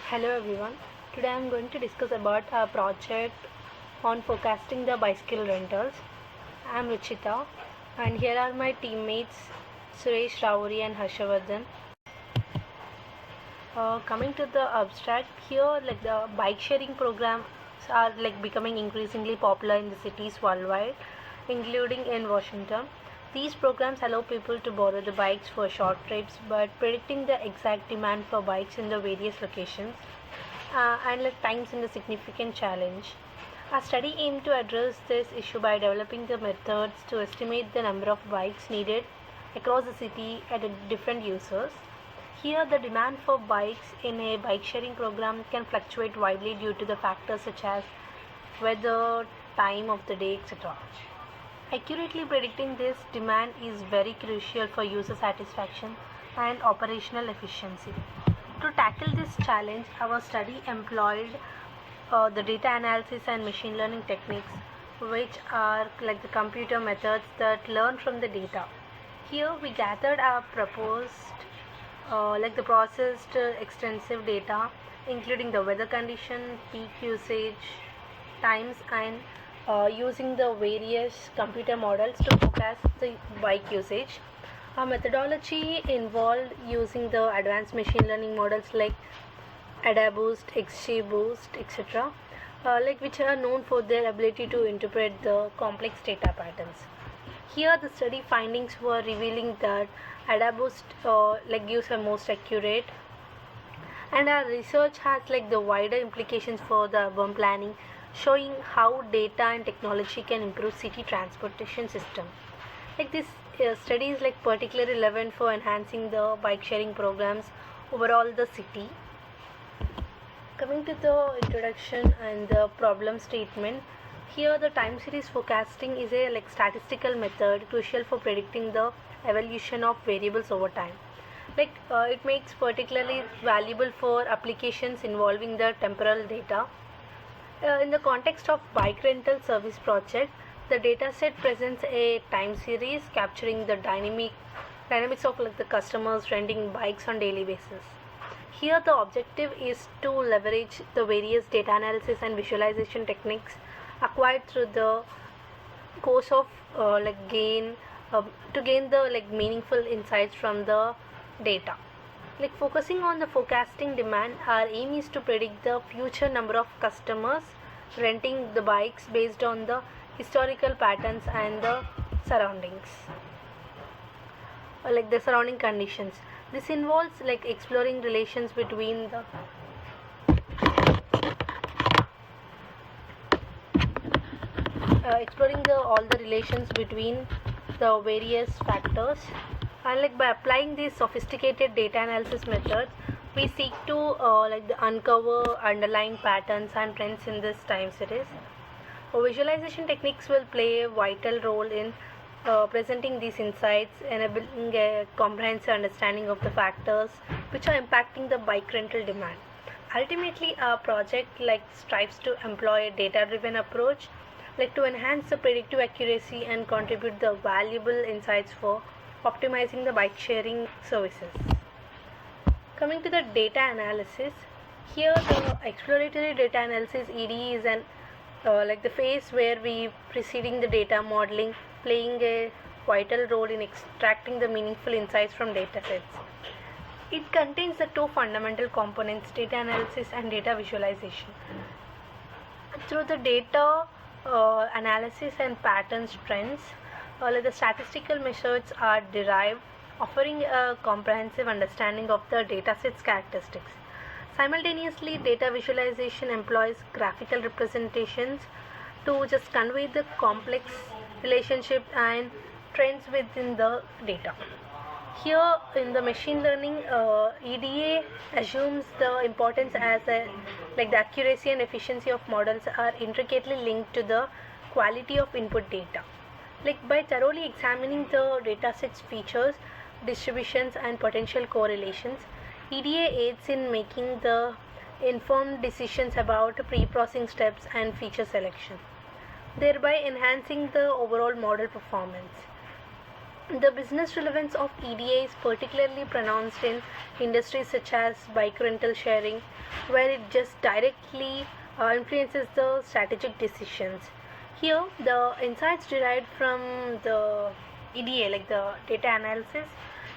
Hello everyone. Today I am going to discuss about our project on forecasting the bicycle rentals. I am Ruchitha and here are my teammates Suresh Ravuri and Harshavardhan. Coming to the abstract, here the bike sharing programs are becoming increasingly popular in the cities worldwide, including in Washington. These programs allow people to borrow the bikes for short trips, but predicting the exact demand for bikes in the various locations and times in the significant challenge. Our study aimed to address this issue by developing the methods to estimate the number of bikes needed across the city at different users. Here, the demand for bikes in a bike sharing program can fluctuate widely due to the factors such as weather, time of the day, etc. Accurately predicting this demand is very crucial for user satisfaction and operational efficiency. To tackle this challenge, our study employed the data analysis and machine learning techniques, which are like the computer methods that learn from the data. Here, we gathered our the processed extensive data, including the weather condition, peak usage, times, and using the various computer models to forecast the bike usage. Our methodology involved using the advanced machine learning models like AdaBoost, XGBoost, etc., which are known for their ability to interpret the complex data patterns. Here, the study findings were revealing that AdaBoost gives a most accurate, and our research has the wider implications for the urban planning, showing how data and technology can improve city transportation system. This study is particularly relevant for enhancing the bike sharing programs overall the city. Coming to the introduction and the problem statement, here the time series forecasting is a statistical method crucial for predicting the evolution of variables over time. It makes particularly valuable for applications involving the temporal data. In the context of bike rental service project, the dataset presents a time series capturing the dynamics of the customers renting bikes on daily basis. Here, the objective is to leverage the various data analysis and visualization techniques acquired through the course of gain to gain the meaningful insights from the data. Focusing on the forecasting demand, our aim is to predict the future number of customers renting the bikes based on the historical patterns and the surroundings, the surrounding conditions. This involves exploring relations between the all the relations between the various factors, and by applying these sophisticated data analysis methods, we seek to uncover underlying patterns and trends in this time series. Visualization techniques will play a vital role in presenting these insights, enabling a comprehensive understanding of the factors which are impacting the bike rental demand. Ultimately, our project strives to employ a data-driven approach to enhance the predictive accuracy and contribute the valuable insights for optimizing the bike sharing services. Coming to the data analysis, here the exploratory data analysis EDE is an the phase where we preceding the data modeling, playing a vital role in extracting the meaningful insights from data sets. It contains the two fundamental components, data analysis and data visualization. Through the data analysis and patterns trends, the statistical methods are derived, offering a comprehensive understanding of the dataset's characteristics. Simultaneously, data visualization employs graphical representations to just convey the complex relationship and trends within the data. Here in the machine learning, EDA assumes the importance as the accuracy and efficiency of models are intricately linked to the quality of input data. By thoroughly examining the dataset's features, distributions, and potential correlations, EDA aids in making the informed decisions about pre-processing steps and feature selection, thereby enhancing the overall model performance. The business relevance of EDA is particularly pronounced in industries such as bike rental sharing, where it just directly influences the strategic decisions. Here, the insights derived from the EDA, like the data analysis,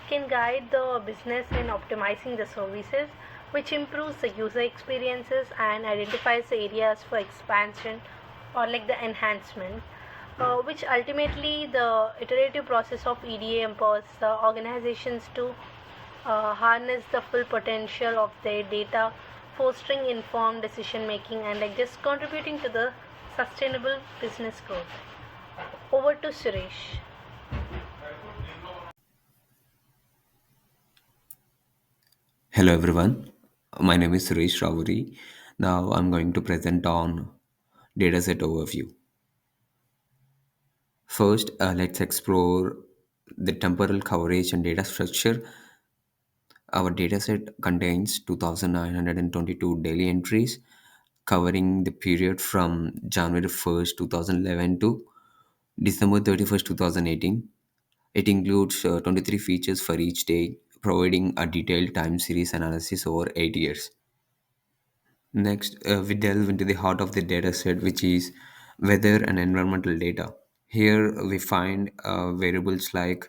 can guide the business in optimizing the services, which improves the user experiences and identifies the areas for expansion or like the enhancement, which ultimately the iterative process of EDA empowers organizations to harness the full potential of their data, fostering informed decision making and like just contributing to the sustainable business growth. Over to Suresh. Hello everyone, my name is Suresh Ravuri. Now I'm going to present on dataset overview. First, let's explore the temporal coverage and data structure. Our dataset contains 2,922 daily entries covering the period from January 1st, 2011 to December 31st, 2018. It includes 23 features for each day, providing a detailed time series analysis over 8 years. Next, we delve into the heart of the data set, which is weather and environmental data. Here, we find variables like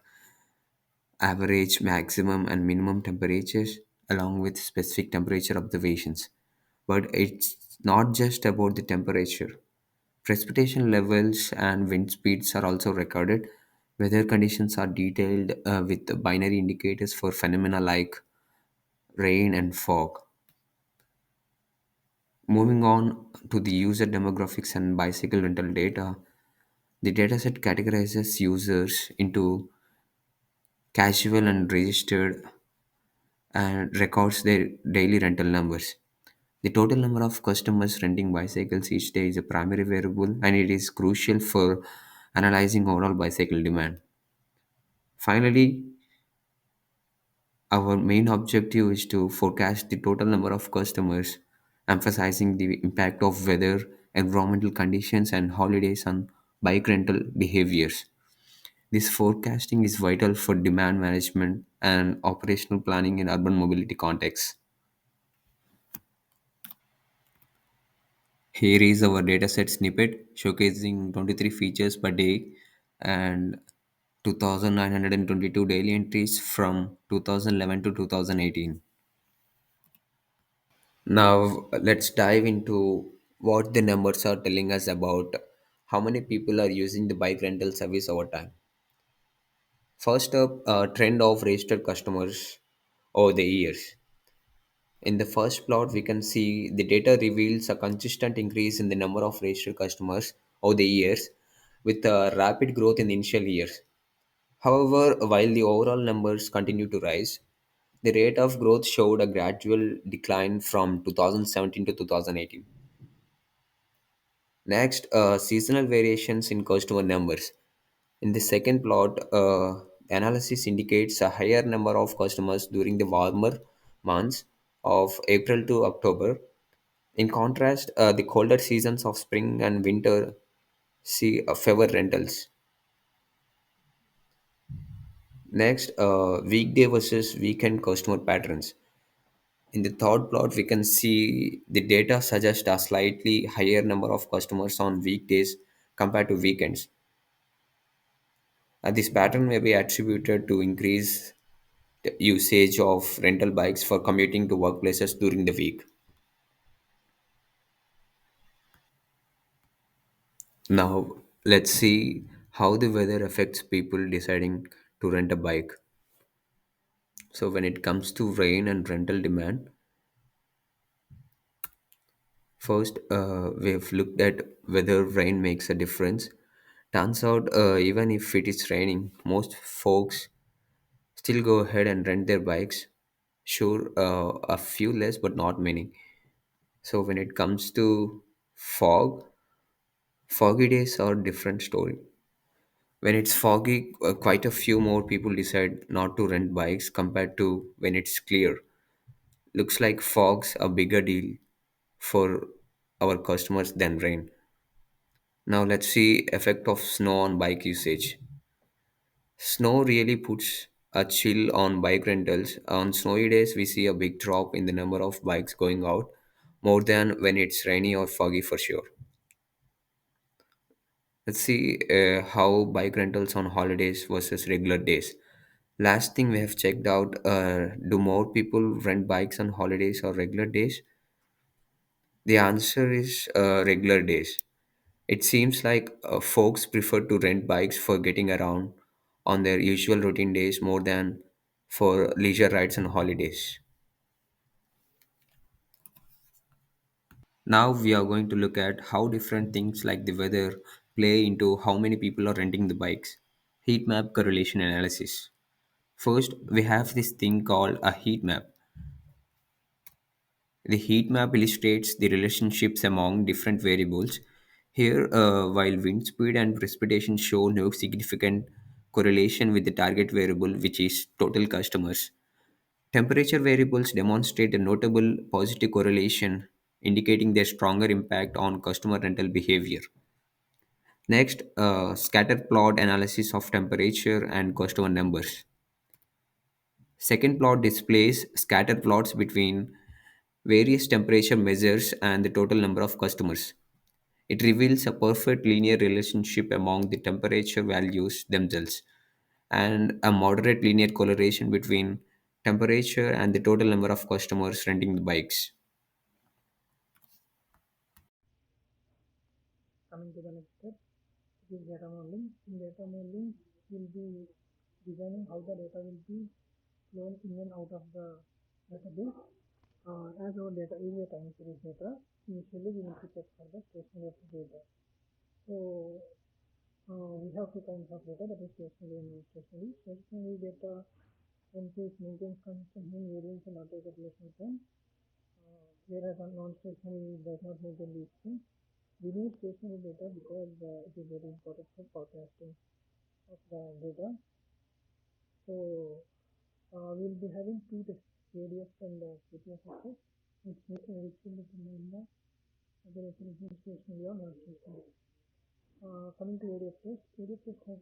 average, maximum, and minimum temperatures, along with specific temperature observations. But it's not just about the temperature. Precipitation levels and wind speeds are also recorded. Weather conditions are detailed with binary indicators for phenomena like rain and fog. Moving on to the user demographics and bicycle rental data, the dataset categorizes users into casual and registered and records their daily rental numbers. The total number of customers renting bicycles each day is a primary variable and it is crucial for analyzing overall bicycle demand. Finally, our main objective is to forecast the total number of customers, emphasizing the impact of weather, environmental conditions, and holidays on bike rental behaviors. This forecasting is vital for demand management and operational planning in urban mobility contexts. Here is our dataset snippet showcasing 23 features per day and 2,922 daily entries from 2011 to 2018. Now, let's dive into what the numbers are telling us about how many people are using the bike rental service over time. First up, trend of registered customers over the years. In the first plot, we can see the data reveals a consistent increase in the number of registered customers over the years with a rapid growth in the initial years. However, while the overall numbers continue to rise, the rate of growth showed a gradual decline from 2017 to 2018. Next, seasonal variations in customer numbers. In the second plot, analysis indicates a higher number of customers during the warmer months of April to October. In contrast, the colder seasons of spring and winter see fewer rentals. Next, weekday versus weekend customer patterns. In the third plot, we can see the data suggests a slightly higher number of customers on weekdays compared to weekends. This pattern may be attributed to increased usage of rental bikes for commuting to workplaces during the week. Now, let's see how the weather affects people deciding to rent a bike. So, when it comes to rain and rental demand, first we've looked at whether rain makes a difference. Turns out, even if it is raining, most folks still go ahead and rent their bikes. Sure, a few less, but not many. So when it comes to fog, foggy days are a different story. When it's foggy, quite a few more people decide not to rent bikes compared to when it's clear. Looks like fog's a bigger deal for our customers than rain. Now let's see effect of snow on bike usage. Snow really puts a chill on bike rentals. On snowy days, we see a big drop in the number of bikes going out, more than when it's rainy or foggy for sure. Let's see how bike rentals on holidays versus regular days. Last thing we have checked out, do more people rent bikes on holidays or regular days? The answer is regular days. It seems like folks prefer to rent bikes for getting around on their usual routine days more than for leisure rides and holidays. Now we are going to look at how different things like the weather play into how many people are renting the bikes. Heat map correlation analysis. First, we have this thing called a heat map. The heat map illustrates the relationships among different variables. Here, while wind speed and precipitation show no significant correlation with the target variable, which is total customers, temperature variables demonstrate a notable positive correlation, indicating their stronger impact on customer rental behavior. Next, scatter plot analysis of temperature and customer numbers. Second plot displays scatter plots between various temperature measures and the total number of customers. It reveals a perfect linear relationship among the temperature values themselves and a moderate linear correlation between temperature and the total number of customers renting the bikes. Coming to the next step, it is data modeling. In data modeling, we'll be designing how the data will be flown in and out of the database. As our data is a time series data, initially we need to check for the stationary of the data. So we have two kinds of data, that is stationary and non-stationary. Stationary data entails maintains constant mean variance and auto correlation terms, whereas a non-stationary does not maintain these things. We need stationary data because it is very important for forecasting of the data. So we'll be having two tests, radius and KPI factors, which will determine the whether it is stationary or non-stationary. Coming to radius test has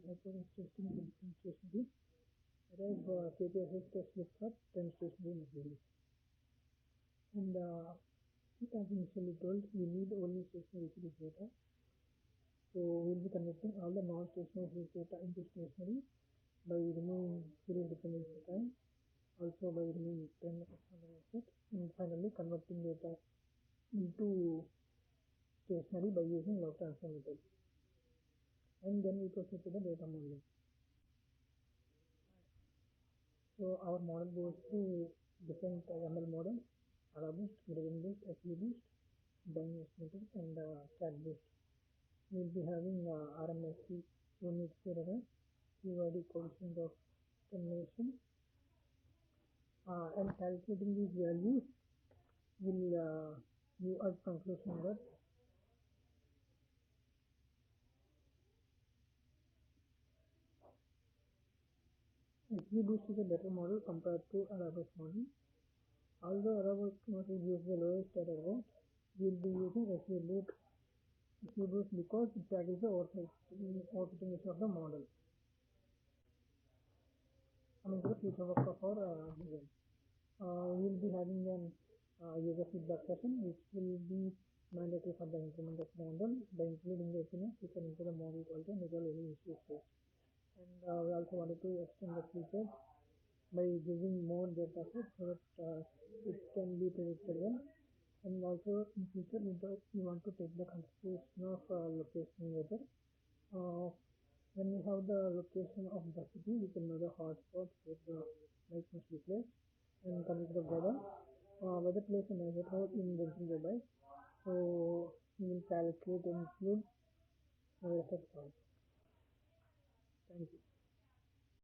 hypothesis testing with stationary, whereas KPI test looks at 10 stationary materials. And as initially told, we need only stationary series data. So we'll be converting all the non-stationary series data into stationary by removing series dependency time, also by removing 10 external set, and finally converting data into stationary by using log transfer method. And then we proceed to the data modeling. So our model goes through different ML models: ARA-based, gradient-based, FE-based, dynamic estimator, and CAD-based. We'll be having RMSE, unit error, QID coefficient of termination, and calculating these values will give us conclusion that XGBoost is a better model compared to ARA-based model. Although ARA-based model gives the lowest error rate, we will be using XGBoost because it tackles the overfitting issue of the model. Coming to the future work of our design. We will be having an user feedback session, which will be mandatory for the implement of the model. By including the opinions, we can improve the model quality and resolve any issues faced. And we also wanted to extend the features by giving more data sets so that it can be predicted well. And also in future we want to take the consideration of location weather. When we have the location of the city, we can know the hotspots where the bike must be placed. And coming to the weather plays a major role in renting the bike. So we will calculate and include weather effects also. Thank you.